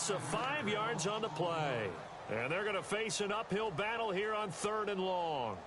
loss of 5 yards on the play. And they're going to face an uphill battle here on 3rd and long.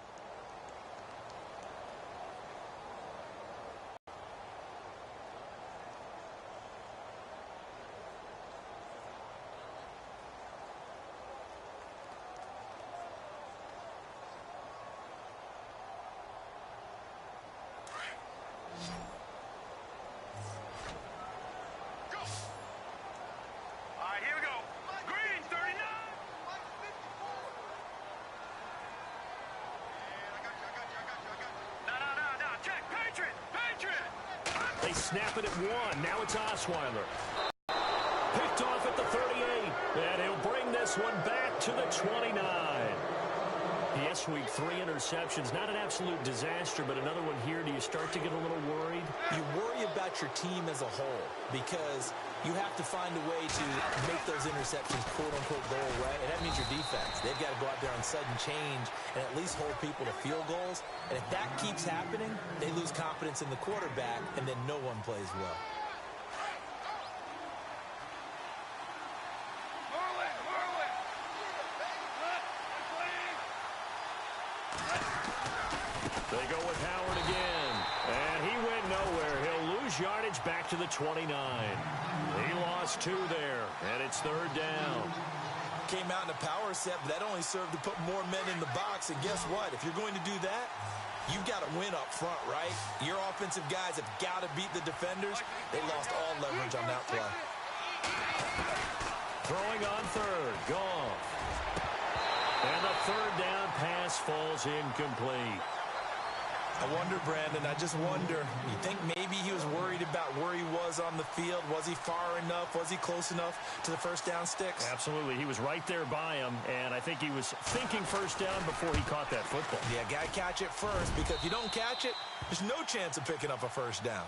They snap it at 1. Now it's Osweiler. Picked off at the 38. And he'll bring this one back to the 29. Yes, week 3 interceptions. Not an absolute disaster, but another one here. Do you start to get a little worried? You worry about your team as a whole because you have to find a way to make those interceptions quote-unquote go away, and that means your defense. They've got to go out there on sudden change and at least hold people to field goals. And if that keeps happening, they lose confidence in the quarterback, and then no one plays well. They go with Howard again, and he went nowhere. He'll lose yardage back to the 29. He lost 2 there, and it's 3rd down. Came out in a power set, but that only served to put more men in the box. And guess what? If you're going to do that, you've got to win up front, right? Your offensive guys have got to beat the defenders. They lost all leverage on that play. Throwing on 3rd, Goff. And the 3rd down pass falls incomplete. I wonder, Brandon, I just wonder, you think maybe he was worried about where he was on the field? Was he far enough? Was he close enough to the first down sticks? Absolutely. He was right there by him, and I think he was thinking first down before he caught that football. Yeah, got to catch it first, because if you don't catch it, there's no chance of picking up a first down.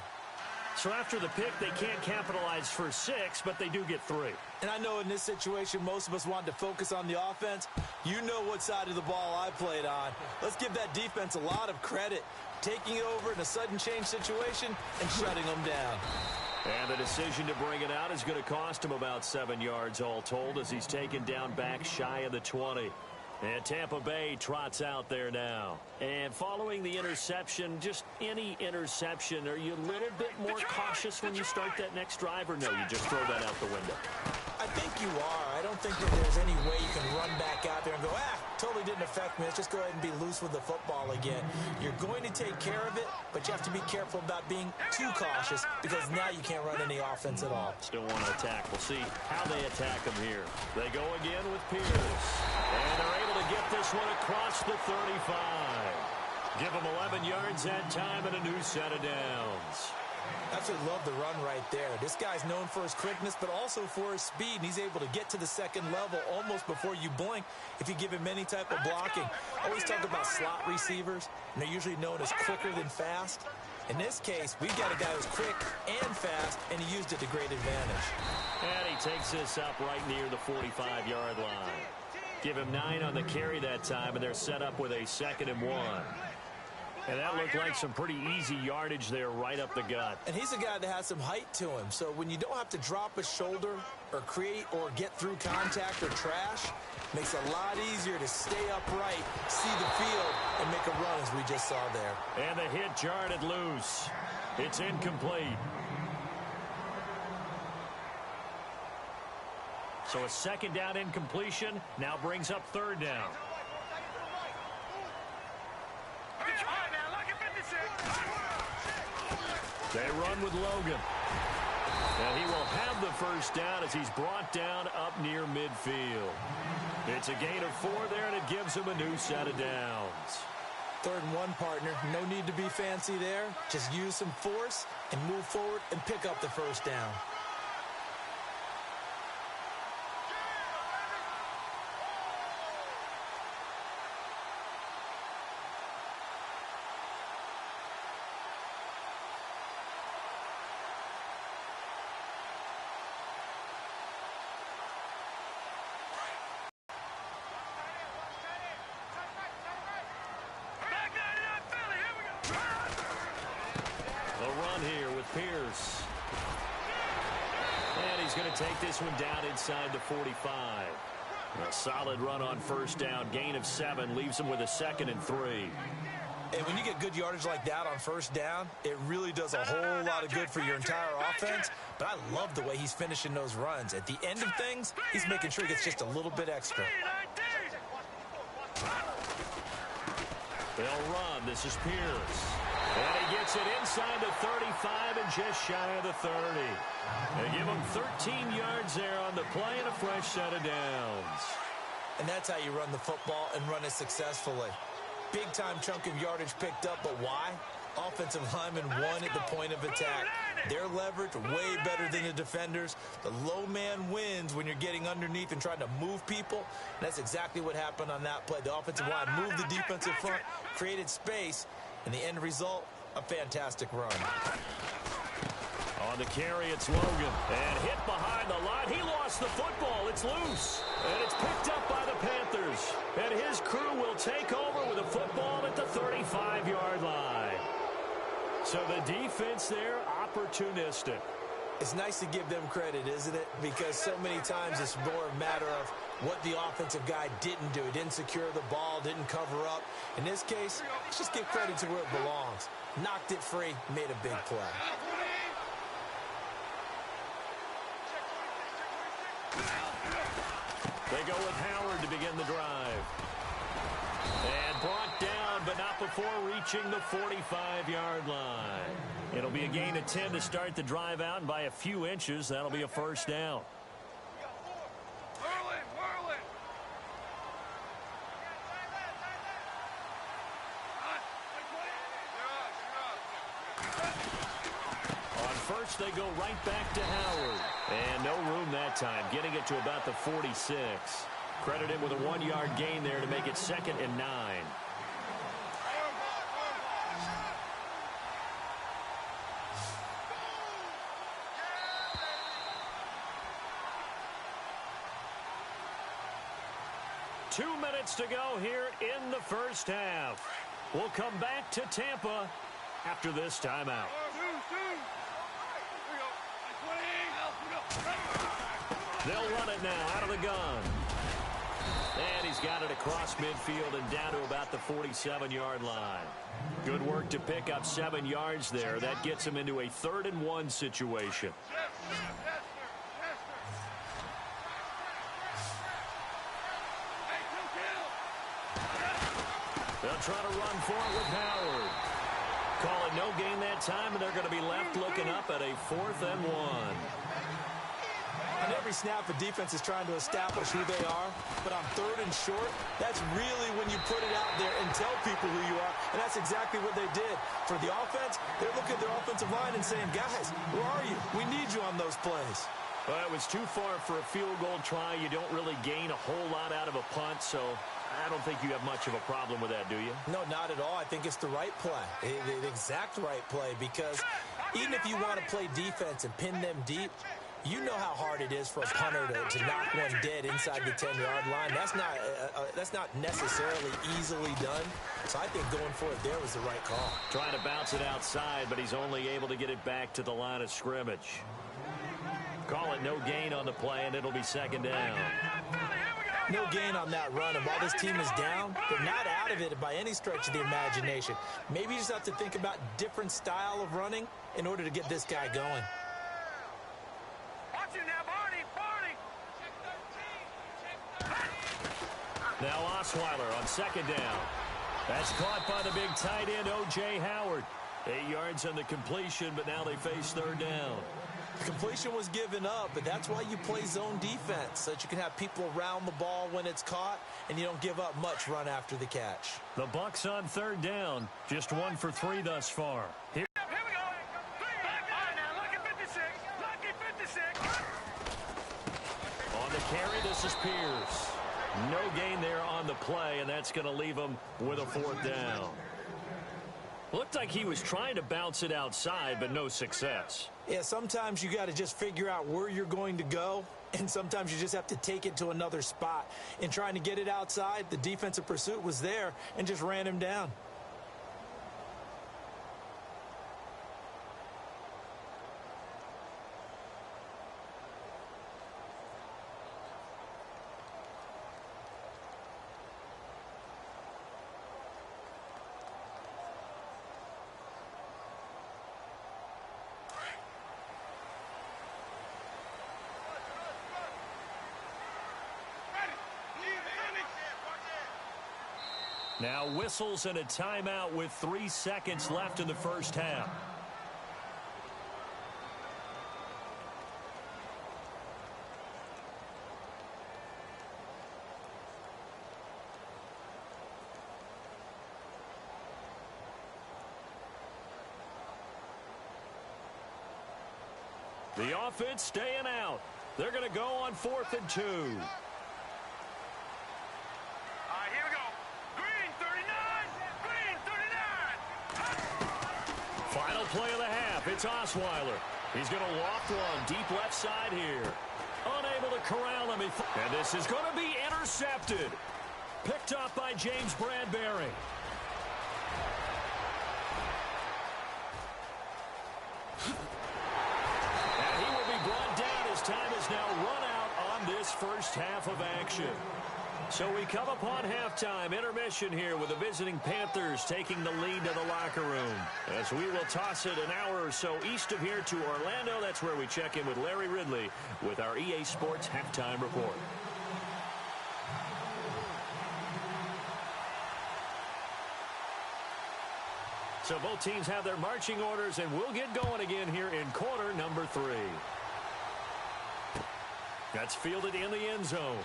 So after the pick, they can't capitalize for 6, but they do get 3. And I know in this situation, most of us want to focus on the offense. You know what side of the ball I played on. Let's give that defense a lot of credit, taking it over in a sudden change situation and shutting them down. And the decision to bring it out is going to cost him about 7 yards all told as he's taken down back shy of the 20. And Tampa Bay trots out there now. And following the interception, just any interception, are you a little bit more cautious when you start that next drive, or no, you just throw that out the window? I think you are. I don't think that there's any way you can run back out there and go, totally didn't affect me. Let's just go ahead and be loose with the football again. You're going to take care of it, but you have to be careful about being too cautious because now you can't run any offense at all. Still want to attack. We'll see how they attack him here. They go again with Pierce. And they're able to get this one across the 35. Give them 11 yards that time and a new set of downs. Absolutely love the run right there. This guy's known for his quickness, but also for his speed. And he's able to get to the second level almost before you blink if you give him any type of blocking. I always talk about slot receivers, and they're usually known as quicker than fast. In this case, we've got a guy who's quick and fast, and he used it to great advantage. And he takes this up right near the 45-yard line. Give him 9 on the carry that time, and they're set up with a 2nd and 1. And that looked like some pretty easy yardage there right up the gut. And he's a guy that has some height to him. So when you don't have to drop a shoulder or create or get through contact or trash, makes it a lot easier to stay upright, see the field, and make a run as we just saw there. And the hit jarred it loose. It's incomplete. So a 2nd down incompletion now brings up 3rd down. They run with Logan. And he will have the first down as he's brought down up near midfield. It's a gain of 4 there, and it gives him a new set of downs. 3rd and 1, partner. No need to be fancy there. Just use some force and move forward and pick up the first down. Here with Pierce. going to take this one down inside the 45. A solid run on first down. Gain of 7 leaves him with a 2nd and 3. And when you get good yardage like that on first down, it really does a whole lot of good for your entire offense. But I love the way he's finishing those runs. At the end of things, he's making sure he gets just a little bit extra. They'll run. This is Pierce. And he gets it inside the 35 and just shy of the 30. They give him 13 yards there on the play and a fresh set of downs. And that's how you run the football and run it successfully. Big-time chunk of yardage picked up, but why? Offensive linemen won at the point of attack. Their leverage way better than the defenders. The low man wins when you're getting underneath and trying to move people. And that's exactly what happened on that play. The offensive line moved the defensive front, created space, and the end result, a fantastic run. On the carry, it's Logan. And hit behind the line. He lost the football. It's loose. And it's picked up by the Panthers. And his crew will take over with a football at the 35-yard line. So the defense there, opportunistic. It's nice to give them credit, isn't it? Because so many times it's more a matter of what the offensive guy didn't do. Didn't secure the ball, didn't cover up. In this case, let's just give credit to where it belongs. Knocked it free, made a big play. They go with Howard to begin the drive. And brought down, but not before reaching the 45-yard line. It'll be a gain of 10 to start the drive out, and by a few inches, that'll be a first down. First, they go right back to Howard. And no room that time, getting it to about the 46. Credit him with a 1-yard gain there to make it 2nd and 9. Two minutes to go here in the first half. We'll come back to Tampa after this timeout. They'll run it now out of the gun. And he's got it across midfield and down to about the 47-yard line. Good work to pick up 7 yards there. That gets him into a 3rd and 1 situation. They'll try to run for it with Howard. Call it no gain that time, and they're going to be left looking up at a 4th and 1. On every snap, the defense is trying to establish who they are. But on 3rd and short, that's really when you put it out there and tell people who you are. And that's exactly what they did. For the offense, they're looking at their offensive line and saying, guys, where are you? We need you on those plays. Well, it was too far for a field goal try. You don't really gain a whole lot out of a punt, so I don't think you have much of a problem with that, do you? No, not at all. I think it's the right play, the exact right play, because even if you want to play defense and pin them deep, you know how hard it is for a punter to knock one dead inside the 10-yard line. That's not necessarily easily done. So I think going for it there was the right call. Trying to bounce it outside, but he's only able to get it back to the line of scrimmage. Call it no gain on the play, and it'll be 2nd down. No gain on that run, and while this team is down, they're not out of it by any stretch of the imagination. Maybe you just have to think about different style of running in order to get this guy going. Now Osweiler on 2nd down. That's caught by the big tight end, O.J. Howard. 8 yards on the completion, but now they face 3rd down. The completion was given up, but that's why you play zone defense, so that you can have people around the ball when it's caught, and you don't give up much run after the catch. The Bucs on 3rd down, just 1 for 3 thus far. Here we go. On the carry, this is Pierce. No gain there on the play, and that's going to leave him with a 4th down. Looked like he was trying to bounce it outside, but no success. Yeah, sometimes you got to just figure out where you're going to go, and sometimes you just have to take it to another spot. In trying to get it outside, the defensive pursuit was there and just ran him down. Now whistles and a timeout with 3 seconds left in the first half. The offense staying out. They're going to go on 4th and 2. Final play of the half. It's Osweiler. He's going to loft one deep left side here. Unable to corral him. And this is going to be intercepted. Picked up by James Bradbury. And he will be brought down as time is now run out on this first half of action. So we come upon halftime intermission here with the visiting Panthers taking the lead to the locker room. As we will toss it an hour or so east of here to Orlando. That's where we check in with Larry Ridley with our EA Sports Halftime Report. So both teams have their marching orders, and we'll get going again here in quarter number 3. That's fielded in the end zone.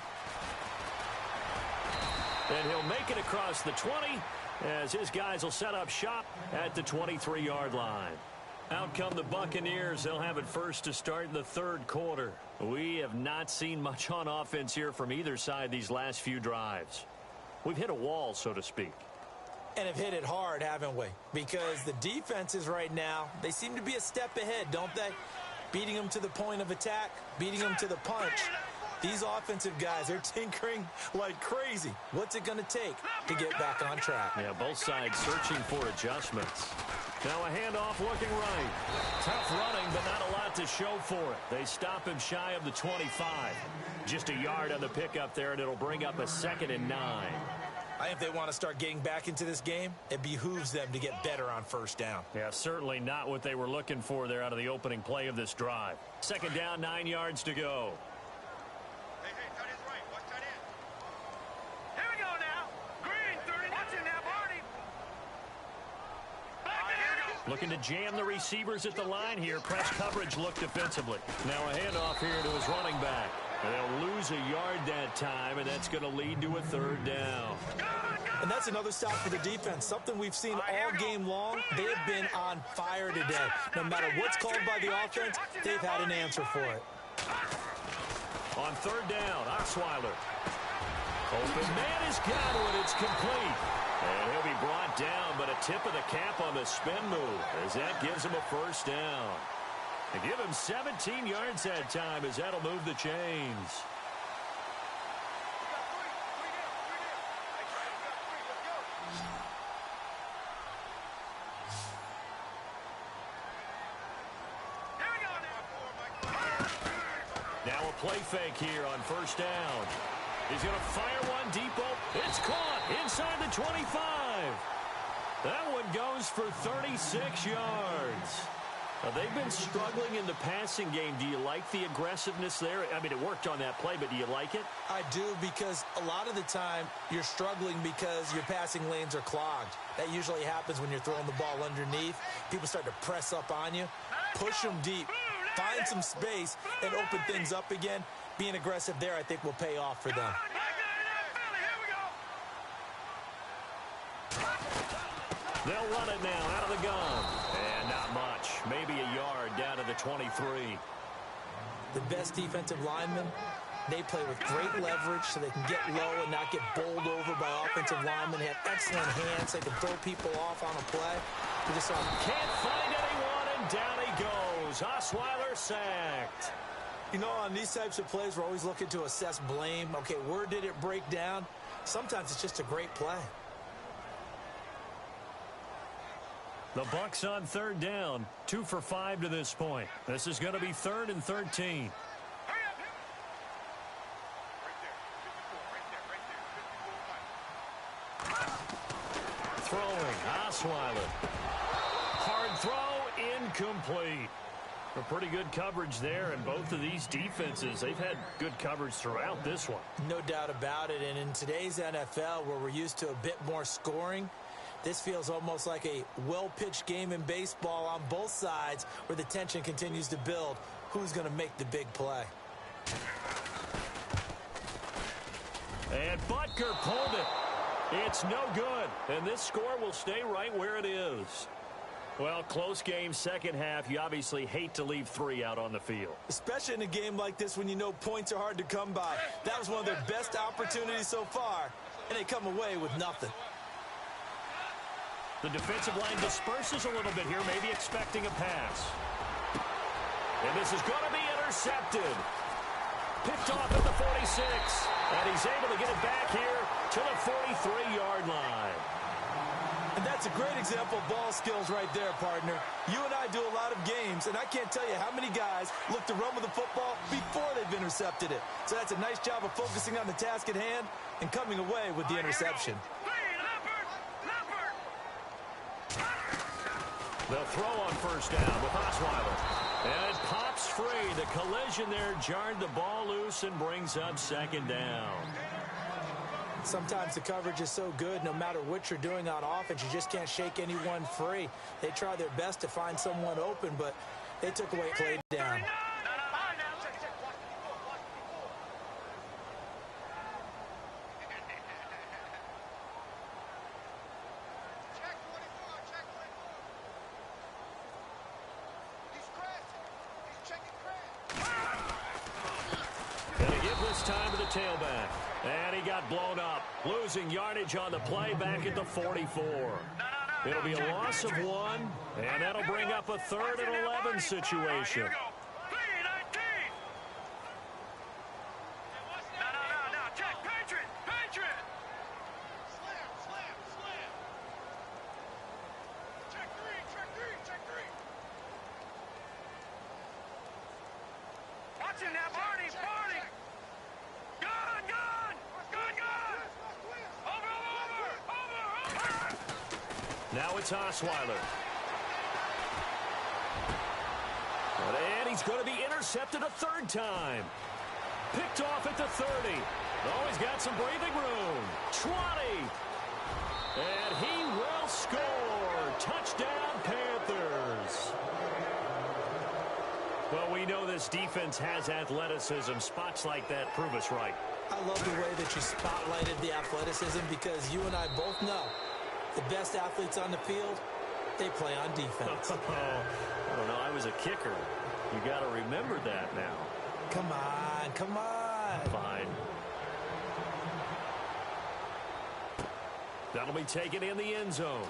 And he'll make it across the 20 as his guys will set up shop at the 23-yard line. Out come the Buccaneers. They'll have it first to start in the third quarter. We have not seen much on offense here from either side these last few drives. We've hit a wall, so to speak. And have hit it hard, haven't we? Because the defenses right now, they seem to be a step ahead, don't they? Beating them to the point of attack, beating them to the punch. These offensive guys, they're tinkering like crazy. What's it going to take to get back on track? Yeah, both sides searching for adjustments. Now a handoff looking right. Tough running, but not a lot to show for it. They stop him shy of the 25. Just a yard on the pickup there, and it'll bring up a 2nd and 9. I think if they want to start getting back into this game, it behooves them to get better on first down. Yeah, certainly not what they were looking for there out of the opening play of this drive. 2nd down, 9 yards to go. Looking to jam the receivers at the line here. Press coverage look defensively. Now a handoff here to his running back. And they'll lose a yard that time, and that's going to lead to a 3rd down. And that's another stop for the defense. Something we've seen all game long. They have been on fire today. No matter what's called by the offense, they've had an answer for it. On 3rd down, Osweiler. Open man has got it. It's complete. And he'll be brought down, but a tip of the cap on the spin move as that gives him a 1st down. And give him 17 yards that time as that'll move the chains. Now a play fake here on 1st down. He's going to fire one deep. It's caught inside the 25. That one goes for 36 yards. Now, they've been struggling in the passing game. Do you like the aggressiveness there? I mean, it worked on that play, but do you like it? I do, because a lot of the time you're struggling because your passing lanes are clogged. That usually happens when you're throwing the ball underneath. People start to press up on you. Push them deep. Find some space and open things up again. Being aggressive there, I think, will pay off for them. They'll run it now out of the gun. And not much. Maybe a yard down to the 23. The best defensive linemen, they play with great leverage so they can get low and not get bowled over by offensive linemen. They have excellent hands. They can throw people off on a play. We just can't find anyone, and down he goes. Osweiler sacked. You know, on these types of plays, we're always looking to assess blame. Okay, where did it break down? Sometimes it's just a great play. The Bucs on 3rd down, 2 for 5 to this point. This is going to be 3rd and 13. Throwing, Osweiler. Hard throw, incomplete. A pretty good coverage there, and both of these defenses, they've had good coverage throughout this one. No doubt about it, and in today's NFL, where we're used to a bit more scoring, this feels almost like a well-pitched game in baseball on both sides where the tension continues to build. Who's going to make the big play? And Butker pulled it. It's no good, and this score will stay right where it is. Well, close game, second half. You obviously hate to leave 3 out on the field. Especially in a game like this when you know points are hard to come by. That was one of their best opportunities so far, and they come away with nothing. The defensive line disperses a little bit here, maybe expecting a pass. And this is going to be intercepted. Picked off at the 46. And he's able to get it back here to the 43-yard line. And that's a great example of ball skills right there, partner. You and I do a lot of games, and I can't tell you how many guys look to run with the football before they've intercepted it. So that's a nice job of focusing on the task at hand and coming away with the interception. The throw on first down with Osweiler. And it pops free. The collision there jarred the ball loose and brings up second down. Sometimes the coverage is so good, no matter what you're doing on offense, you just can't shake anyone free. They try their best to find someone open, but they took away play down. Time to the tailback. And he got blown up. Losing yardage on the play back at the 44. It'll be a loss of 1, and that'll bring up a 3rd and 11 situation. Now it's Osweiler. And he's going to be intercepted a 3rd time. Picked off at the 30. Oh, he's got some breathing room. 20. And he will score. Touchdown, Panthers. Well, we know this defense has athleticism. Spots like that prove us right. I love the way that you spotlighted the athleticism because you and I both know the best athletes on the field, they play on defense. I don't know. I was a kicker. You got to remember that now. Come on, come on. Fine. That'll be taken in the end zone.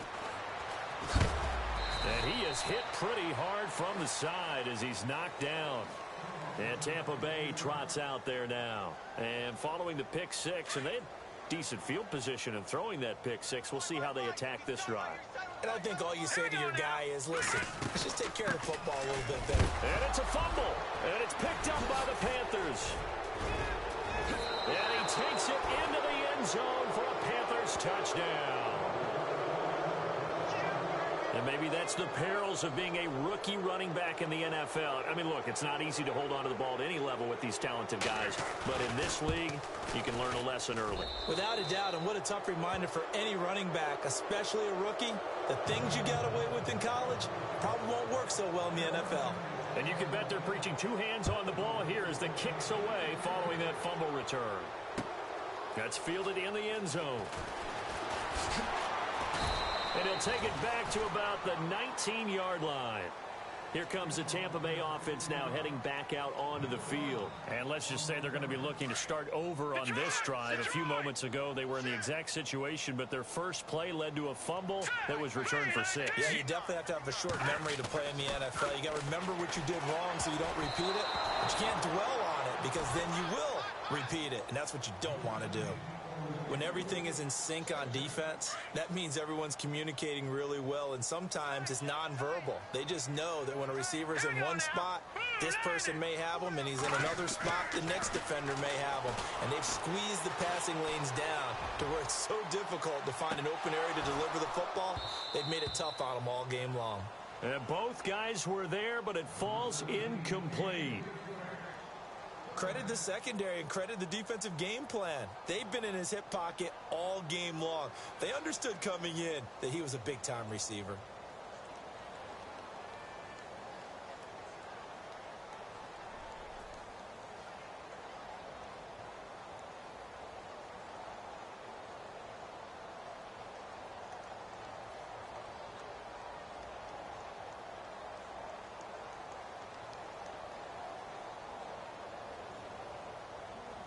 And he is hit pretty hard from the side as he's knocked down. And Tampa Bay trots out there now. And following the pick 6, and they had decent field position in throwing that pick 6. We'll see how they attack this drive. And I think all you say to your guy is, listen, let's just take care of the football a little bit better. And it's a fumble. And it's picked up by the Panthers. And he takes it into the end zone for a Panthers touchdown. And maybe that's the perils of being a rookie running back in the NFL. I mean, look, it's not easy to hold on to the ball at any level with these talented guys. But in this league, you can learn a lesson early. Without a doubt, and what a tough reminder for any running back, especially a rookie. The things you got away with in college probably won't work so well in the NFL. And you can bet they're preaching 2 hands on the ball here as the kick's away following that fumble return. That's fielded in the end zone. And he'll take it back to about the 19-yard line. Here comes the Tampa Bay offense now heading back out onto the field. And let's just say they're going to be looking to start over on this drive. A few moments ago, they were in the exact situation, but their first play led to a fumble that was returned for 6. Yeah, you definitely have to have a short memory to play in the NFL. You got to remember what you did wrong so you don't repeat it. But you can't dwell on it because then you will repeat it, and that's what you don't want to do. When everything is in sync on defense, that means everyone's communicating really well, and sometimes it's nonverbal. They just know that when a receiver's in one spot, this person may have him, and he's in another spot, the next defender may have him. And they've squeezed the passing lanes down to where it's so difficult to find an open area to deliver the football. They've made it tough on them all game long. And both guys were there, but it falls incomplete. Credit the secondary and credit the defensive game plan. They've been in his hip pocket all game long. They understood coming in that he was a big-time receiver.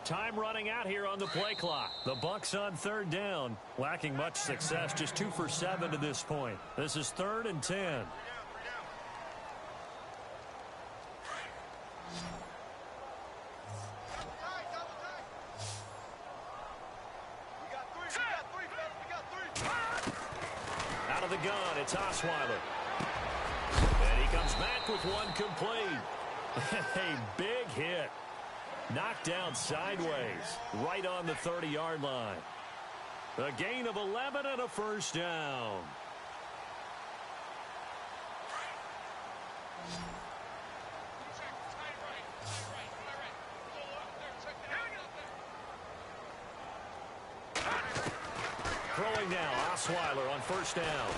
Time running out here on the play clock. The Bucs on third down. Lacking much success, just 2 for 7 to this point. This is 3rd and 10. Out of the gun, it's Osweiler. And he comes back with one complete. A big hit. Knocked down sideways, right on the 30-yard line. A gain of 11 and a first down. Throwing now, Osweiler on first down.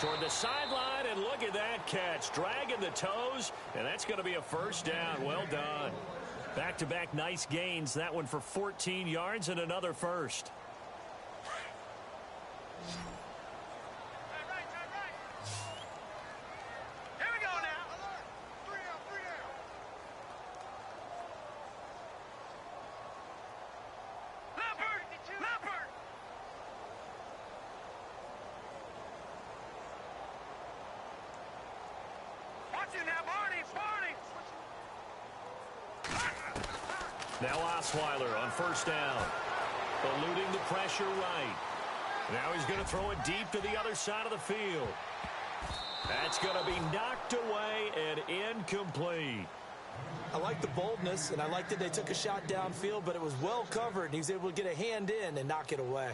Toward the sideline, and look at that catch. Dragging the toes, and that's going to be a first down. Well done. Back-to-back nice gains. That one for 14 yards and another first. Here we go now. 3 down, 3 down. Leopard! Watch it now, Barney! Now Osweiler on first down. Eluding the pressure right. Now he's going to throw it deep to the other side of the field. That's going to be knocked away and incomplete. I like the boldness, and I like that they took a shot downfield, but it was well covered, and he was able to get a hand in and knock it away.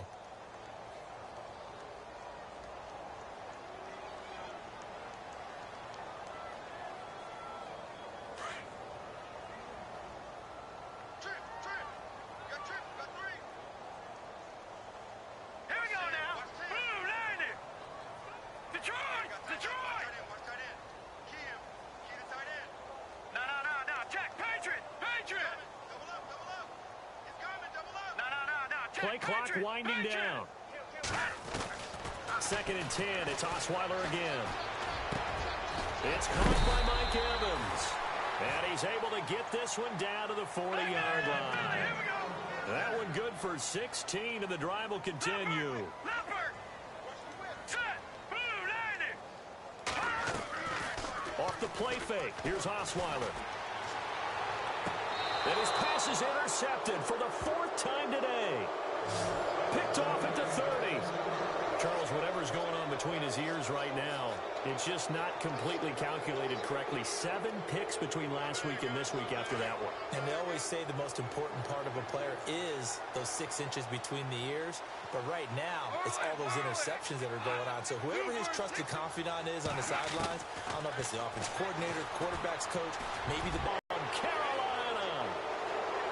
Play clock winding down. 2nd and 10. It's Osweiler again. It's caught by Mike Evans. And he's able to get this one down to the 40-yard line. That one good for 16, and the drive will continue. Off the play fake. Here's Osweiler. And his pass is intercepted for the 4th time today. Picked off at the 30. Charles, whatever's going on between his ears right now, it's just not completely calculated correctly. 7 picks between last week and this week after that one. And they always say the most important part of a player is those 6 inches between the ears. But right now, it's all those interceptions that are going on. So whoever his trusted confidant is on the sidelines, I don't know if it's the offense coordinator, quarterback's coach, maybe the ball. Carolina.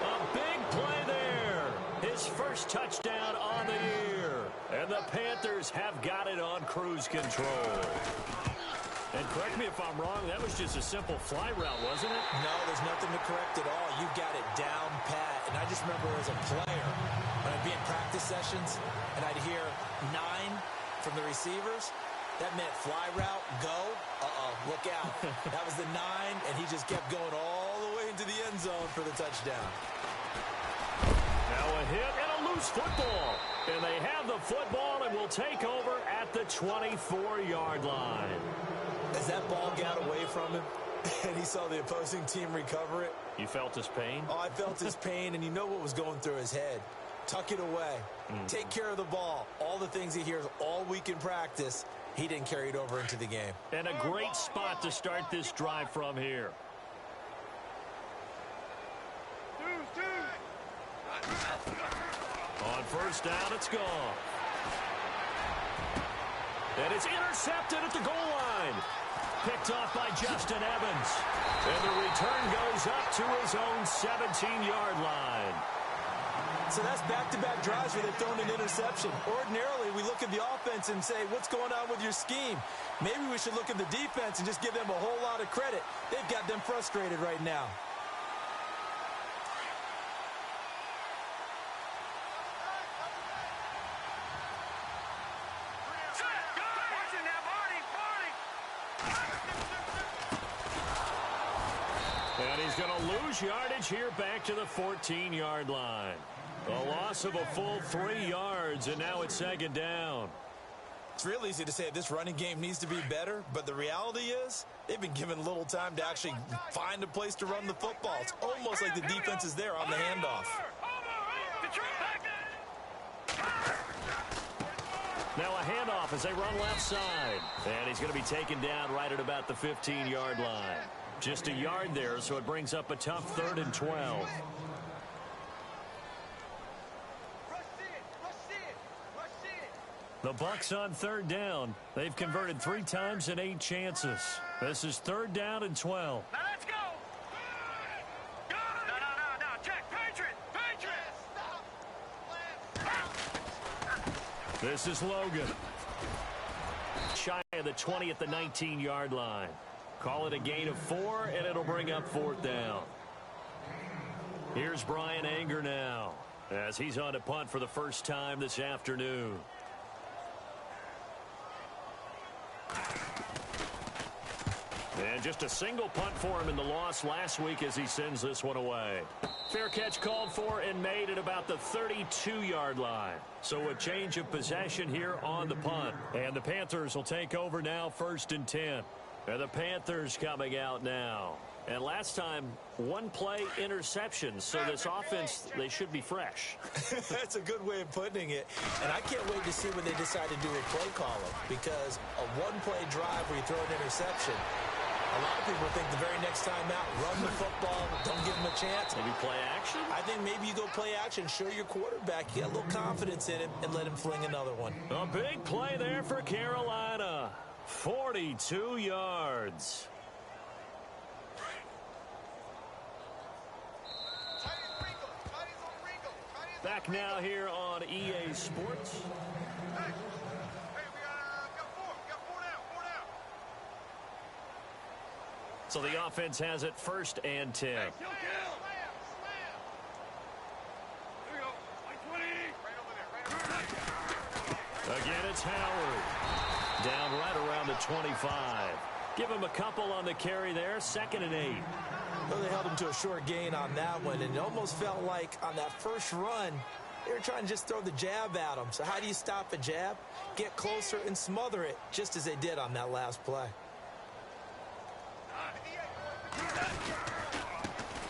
A big play there. His first touchdown on the year. And the Panthers have got it on cruise control. And correct me if I'm wrong, that was just a simple fly route, wasn't it? No, there's nothing to correct at all. You've got it down pat. And I just remember as a player, when I'd be in practice sessions, and I'd hear 9 from the receivers, that meant fly route, go, look out. That was the 9, and he just kept going all the way into the end zone for the touchdown. Now a hit and a loose football. And they have the football and will take over at the 24-yard line. As that ball got away from him and he saw the opposing team recover it. You felt his pain? Oh, I felt his pain, and you know what was going through his head. Tuck it away. Take care of the ball. All the things he hears all week in practice, he didn't carry it over into the game. And a great spot to start this drive from here. On first down, it's gone. And it's intercepted at the goal line. Picked off by Justin Evans. And the return goes up to his own 17-yard line. So that's back-to-back drives where they've thrown an interception. Ordinarily, we look at the offense and say, what's going on with your scheme? Maybe we should look at the defense and just give them a whole lot of credit. They've got them frustrated right now. And he's going to lose yardage here back to the 14-yard line. A loss of a full 3 yards, and now it's second down. It's real easy to say this running game needs to be better, but the reality is they've been given little time to actually find a place to run the football. It's almost like the defense is there on the handoff. Now a handoff as they run left side. And he's going to be taken down right at about the 15-yard line. Just a yard there, so it brings up a tough 3rd and 12. The Bucs on 3rd down. They've converted 3 times in 8 chances. This is 3rd down and 12. Now let's go. No. Jack, Patriots. This is Logan. Shy of the 20 at the 19-yard line. Call it a gain of 4, and it'll bring up 4th down. Here's Brian Anger now, as he's on to punt for the first time this afternoon. And just a single punt for him in the loss last week as he sends this one away. Fair catch called for and made at about the 32-yard line. So a change of possession here on the punt. And the Panthers will take over now, 1st and 10. And the Panthers coming out now. And last time, 1-play interception. So this offense, they should be fresh. That's a good way of putting it. And I can't wait to see what they decide to do with play calling. Because a 1-play drive where you throw an interception, a lot of people think the very next time out, run the football, don't give them a chance. Maybe play action? I think maybe you go play action, show your quarterback, you got a little confidence in him, and let him fling another one. A big play there for Carolina. 42 yards. Back now here on EA Sports. Hey, we got 4. We got 4 down. So the offense has it 1st and 10. Slam. Here we go. 20. Right over there. Again, it's Howard. Down right around the 25. Give him a couple on the carry there. 2nd and 8. Well, they held him to a short gain on that one, and it almost felt like on that first run, they were trying to just throw the jab at him. So how do you stop a jab? Get closer and smother it, just as they did on that last play.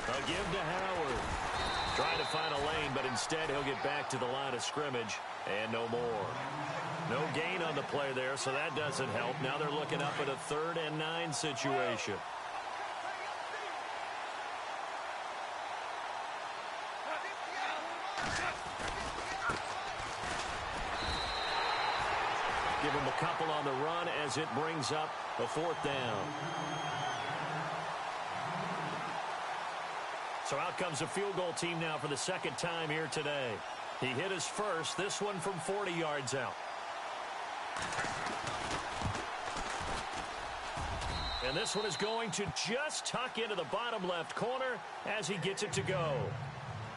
A give to Howard. Trying to find a lane, but instead he'll get back to the line of scrimmage, and no more. No gain on the play there, so that doesn't help. Now they're looking up at a 3rd and 9 situation. Give him a couple on the run as it brings up a 4th down. So out comes a field goal team now for the 2nd time here today. He hit his first, this one from 40 yards out. And this one is going to just tuck into the bottom left corner as he gets it to go.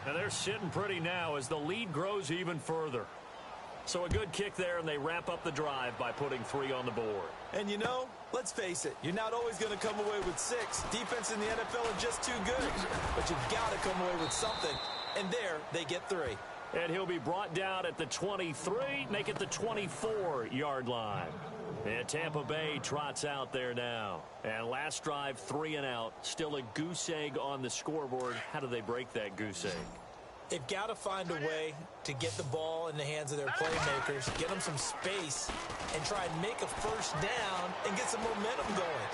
And they're sitting pretty now as the lead grows even further. So a good kick there, and they wrap up the drive by putting 3 on the board. And you know, let's face it, you're not always going to come away with 6. Defense in the NFL are just too good. But you've got to come away with something. And there, they get 3. And he'll be brought down at the 23, make it the 24-yard line. And Tampa Bay trots out there now. And last drive, 3 and out. Still a goose egg on the scoreboard. How do they break that goose egg? They've got to find a way to get the ball in the hands of their playmakers, get them some space, and try and make a first down and get some momentum going.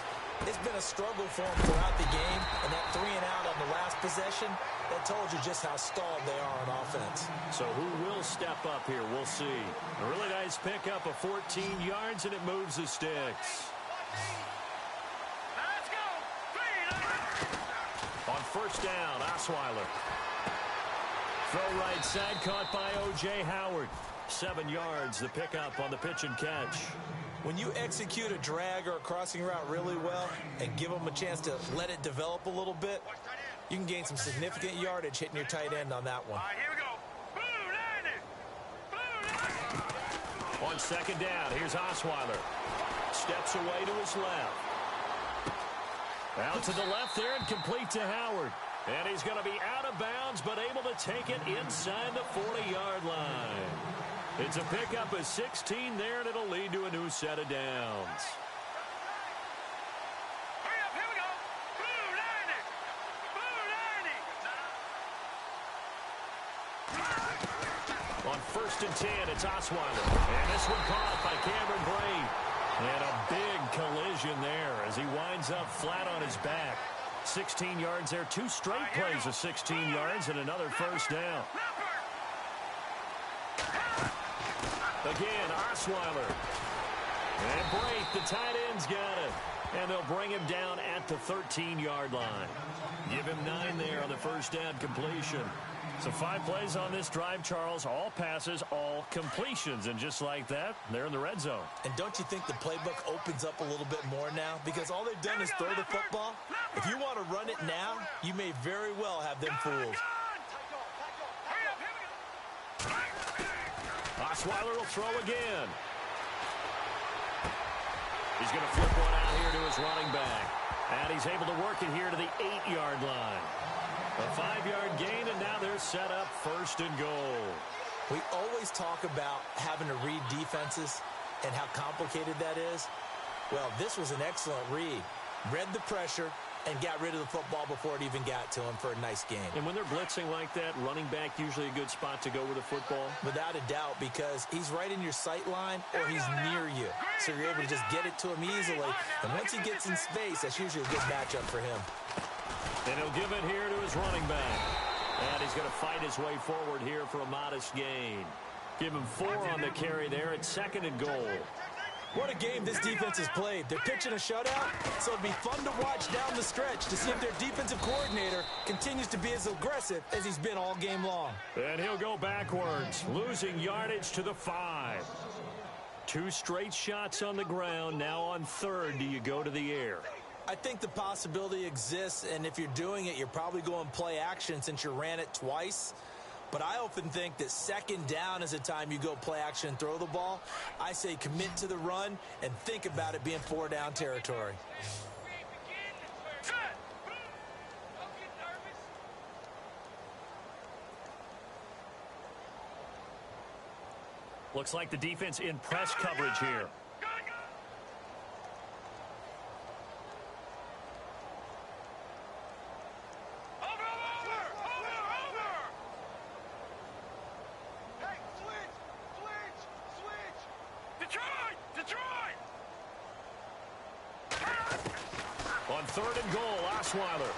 It's been a struggle for him throughout the game, and that 3 and out on the last possession, that told you just how stalled they are on offense. So who will step up here? We'll see. A really nice pickup of 14 yards, and it moves the sticks. Let's go. On first down, Osweiler. Throw right side, caught by O.J. Howard. 7 yards, the pickup on the pitch and catch. When you execute a drag or a crossing route really well and give them a chance to let it develop a little bit, you can gain some significant yardage hitting your tight end on that one. All right, here we go. Boom, Andy. On second down, here's Osweiler. Steps away to his left. Out to the left there and complete to Howard. And he's going to be out of bounds, but able to take it inside the 40-yard line. It's a pickup of 16 there, and it'll lead to a new set of downs. Hurry up, here we go. Boom, Andy. On first and 10, it's Osweiler. And this one caught by Cameron Brate. And a big collision there as he winds up flat on his back. 16 yards there, 2 straight plays of 16 yards and another first down. Again, Osweiler. And Brate, the tight end's got it. And they'll bring him down at the 13-yard line. Give him 9 there on the first down completion. So 5 plays on this drive, Charles. All passes, all completions. And just like that, they're in the red zone. And don't you think the playbook opens up a little bit more now? Because all they've done is throw the football. If you want to run it now, you may very well have them fooled. Osweiler will throw again. He's going to flip one out here to his running back. And he's able to work it here to the 8-yard line. A 5-yard gain, and now they're set up first and goal. We always talk about having to read defenses and how complicated that is. Well, this was an excellent read. Read the pressure and got rid of the football before it even got to him for a nice gain. And when they're blitzing like that, running back usually a good spot to go with the football? Without a doubt, because he's right in your sight line or he's near you. So you're able to just get it to him easily. And once he gets in space, that's usually a good matchup for him. And he'll give it here to his running back. And he's going to fight his way forward here for a modest gain. Give him 4 on the carry there at 2nd and goal. What a game this defense has played. They're pitching a shutout, so it'll be fun to watch down the stretch to see if their defensive coordinator continues to be as aggressive as he's been all game long. And he'll go backwards, losing yardage to the 5. 2 straight shots on the ground. Now on 3rd, do you go to the air? I think the possibility exists, and if you're doing it, you're probably going play action since you ran it twice. But I often think that 2nd down is a time you go play action and throw the ball. I say commit to the run and think about it being 4-down territory. Looks like the defense in press coverage here. On 3rd and goal, Osweiler.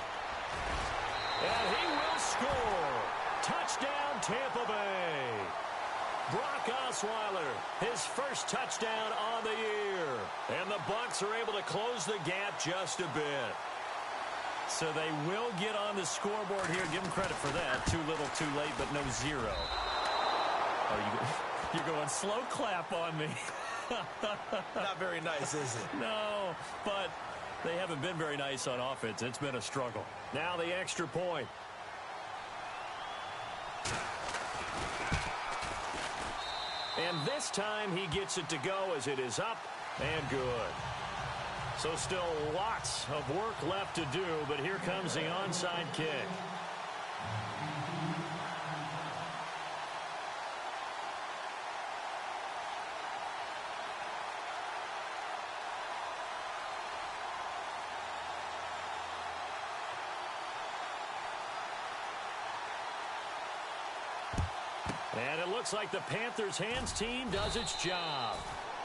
And he will score. Touchdown, Tampa Bay. Brock Osweiler, his first touchdown on the year. And the Bucs are able to close the gap just a bit. So they will get on the scoreboard here. Give them credit for that. Too little, too late, but no 0. You're going slow clap on me. Not very nice, is it? No, but they haven't been very nice on offense. It's been a struggle. Now the extra point. And this time he gets it to go as it is up and good. So still lots of work left to do, but here comes the onside kick. And it looks like the Panthers' hands team does its job.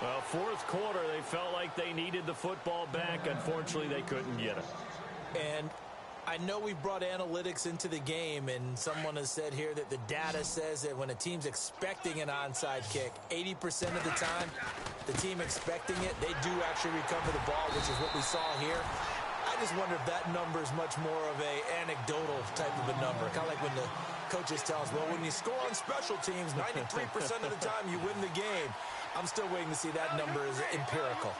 Well, fourth quarter, they felt like they needed the football back. Unfortunately, they couldn't get it. And I know we brought analytics into the game, and someone has said here that the data says that when a team's expecting an onside kick, 80% of the time, the team expecting it, they do actually recover the ball, which is what we saw here. I just wonder if that number is much more of a anecdotal type of a number, kind of like when the coaches tell us, well, when you score on special teams, 93% of the time you win the game. I'm still waiting to see that number is empirical.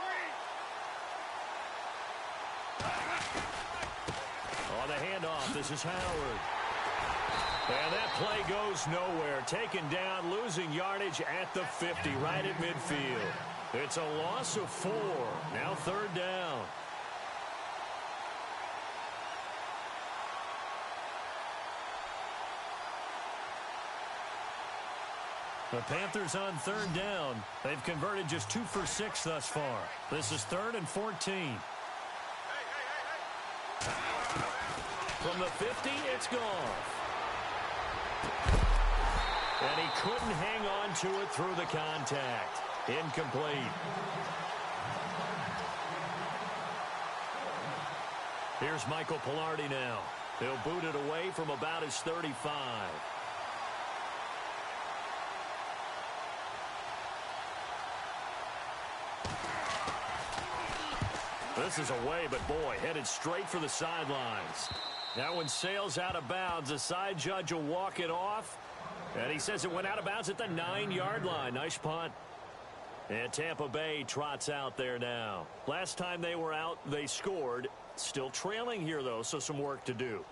On the handoff, this is Howard. And that play goes nowhere. Taken down, losing yardage at the 50, right at midfield. It's a loss of 4. Now third down. The Panthers on third down. They've converted just 2 for 6 thus far. This is 3rd and 14. From the 50, it's gone. And he couldn't hang on to it through the contact. Incomplete. Here's Michael Pilardi now. He'll boot it away from about his 35. This is away, but boy, headed straight for the sidelines. That one sails out of bounds. The side judge will walk it off. And he says it went out of bounds at the 9-yard line. Nice punt. And Tampa Bay trots out there now. Last time they were out, they scored. Still trailing here, though, so some work to do.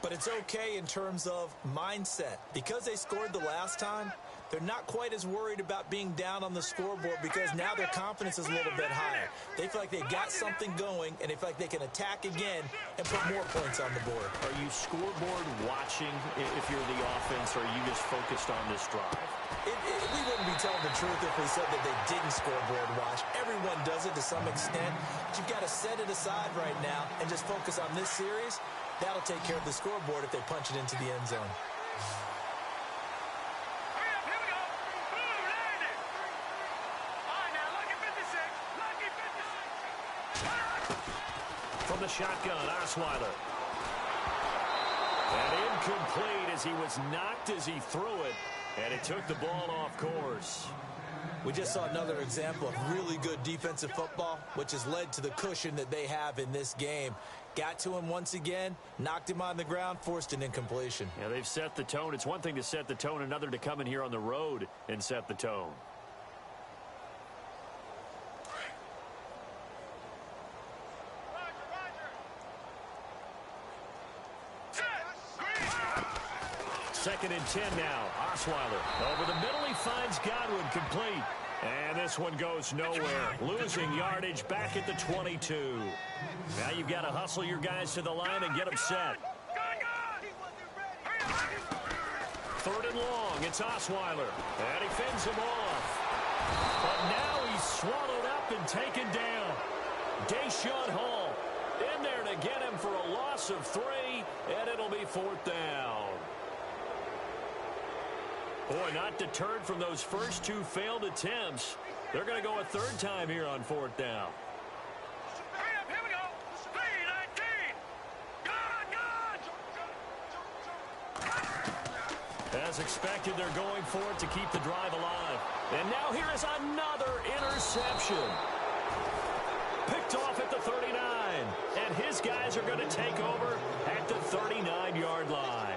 But it's okay in terms of mindset. Because they scored the last time, they're not quite as worried about being down on the scoreboard because now their confidence is a little bit higher. They feel like they've got something going, and they feel like they can attack again and put more points on the board. Are you scoreboard watching if you're the offense, or are you just focused on this drive? We wouldn't be telling the truth if we said that they didn't scoreboard watch. Everyone does it to some extent. But you've got to set it aside right now and just focus on this series. That'll take care of the scoreboard if they punch it into the end zone. From the shotgun, Osweiler. And incomplete as he was knocked as he threw it, and it took the ball off course. We just saw another example of really good defensive football, which has led to the cushion that they have in this game. Got to him once again, knocked him on the ground, forced an incompletion. Yeah, they've set the tone. It's one thing to set the tone, another to come in here on the road and set the tone. Second and 10 now. Osweiler over the middle. He finds Godwin, complete. And this one goes nowhere. Losing yardage back at the 22. Now you've got to hustle your guys to the line and get them set. Third and long. It's Osweiler. And he fends him off. But now he's swallowed up and taken down. Deshaun Hall in there to get him for a loss of 3. And it'll be 4th down. Boy, not deterred from those first 2 failed attempts. They're going to go a 3rd time here on 4th down. Here we go. Speed 19. As expected, they're going for it to keep the drive alive. And now here is another interception. Picked off at the 39. And his guys are going to take over at the 39-yard line.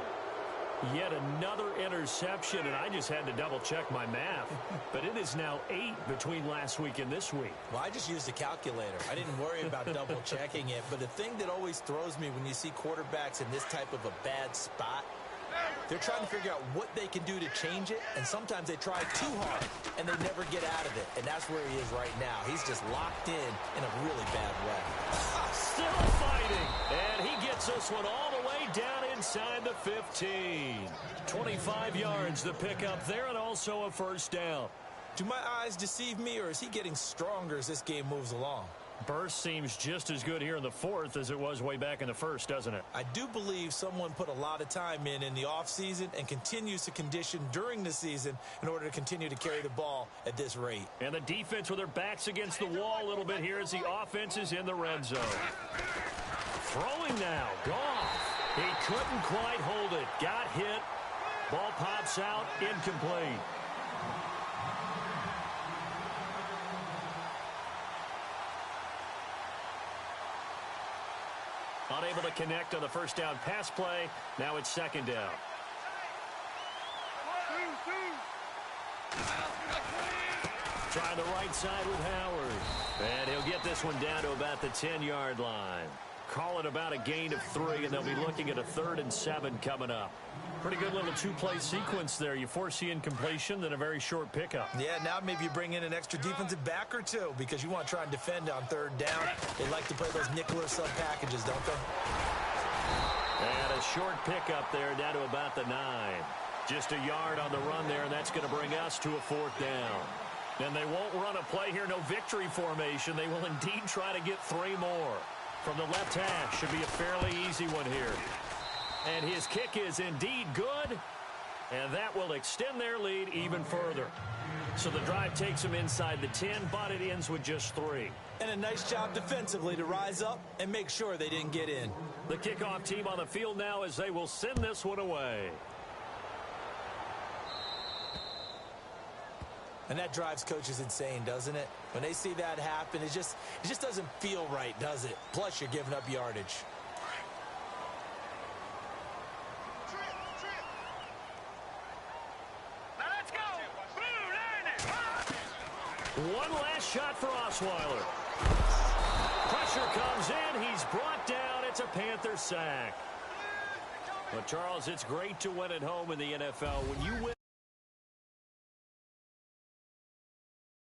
Yet another interception, and I just had to double-check my math. But it is now 8 between last week and this week. Well, I just used a calculator. I didn't worry about double-checking it. But the thing that always throws me when you see quarterbacks in this type of a bad spot, they're trying to figure out what they can do to change it, and sometimes they try too hard, and they never get out of it. And that's where he is right now. He's just locked in a really bad way. Still fighting, and he gets this one all the way down inside the 15. 25 yards the pickup there, and also a 1st down. Do my eyes deceive me, or is he getting stronger as this game moves along? Burst seems just as good here in the fourth as it was way back in the first, doesn't it? I do believe someone put a lot of time in the offseason and continues to condition during the season in order to continue to carry the ball at this rate. And the defense with their backs against the wall a little bit here as the offense is in the red zone. Throwing now. Goff. He couldn't quite hold it. Got hit. Ball pops out. Incomplete. Unable to connect on the first down pass play. Now it's second down. Trying the right side with Howard. And he'll get this one down to about the 10-yard line. Call it about a gain of 3, and they'll be looking at a 3rd and 7 coming up. Pretty good little two-play sequence there. You force the incompletion, then a very short pickup. Yeah, now maybe you bring in an extra defensive back or two because you want to try and defend on 3rd down. They like to play those nickel or sub packages, don't they? And a short pickup there down to about the 9. Just a yard on the run there, and that's going to bring us to a 4th down. And they won't run a play here, no victory formation. They will indeed try to get 3 more. From the left hash, should be a fairly easy one here. And his kick is indeed good, and that will extend their lead even further. So the drive takes them inside the 10, but it ends with just 3. And a nice job defensively to rise up and make sure they didn't get in. The kickoff team on the field now as they will send this one away. And that drives coaches insane, doesn't it? When they see that happen, it just doesn't feel right, does it? Plus, you're giving up yardage. Now let's go. One last shot for Osweiler. Pressure comes in. He's brought down. It's a Panther sack. But, Charles, it's great to win at home in the NFL. When you win